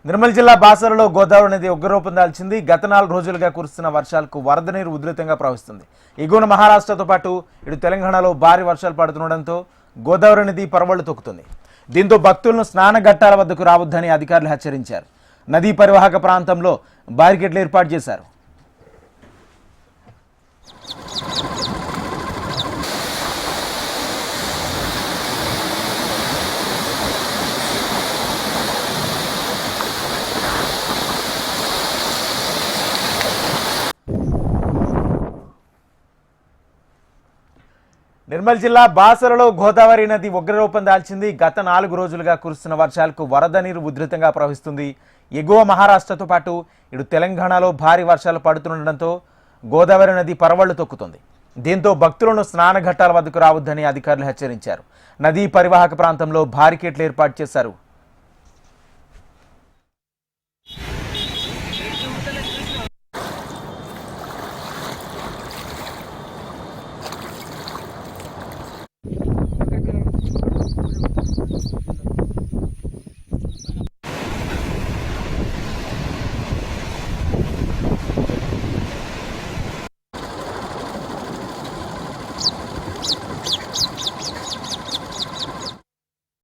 నిర్మల్ జిల్లా బాసరలో గోదావరి నది ఉగ్రరూపం దాల్చింది. గత 4 రోజులుగా కురుస్తున్న వర్షాలకు వరద నీరు ఉధృతంగా ప్రవహిస్తుంది. ఎగువన మహారాష్ట్రతో పాటు ఇటు తెలంగాణలో భారీ వర్షాలు పడుతుండటంతో గోదావరి నది పరవళ్లు తొక్కుతుంది. దీంతో భక్తులను స్నాన ఘట్టాల వద్దకు రావద్దని అధికారులు హెచ్చరించారు. నదీ పరివాహక ప్రాంతంలో బారికేడ్లు ఏర్పాటు చేశారు. నిర్మల్ జిల్లా బాసరలో గోదావరి నది ఉగ్రరూపం దాల్చింది. గత 4 రోజులుగా కురుస్తున్న వర్షాలకు వరద నీరు ఉధృతంగా ప్రవహిస్తుంది. ఎగువ మహారాష్ట్రతో పాటు ఇటు తెలంగాణలో భారీ వర్షాలు పడుతుండటంతో గోదావరి నది పరవళ్లు తొక్కుతుంది. దీంతో భక్తులను స్నాన ఘట్టాల వద్దకు రావద్దని అధికారులు హెచ్చరించారు. నదీ పరివాహక ప్రాంతంలో బారికేడ్లు ఏర్పాటు చేశారు.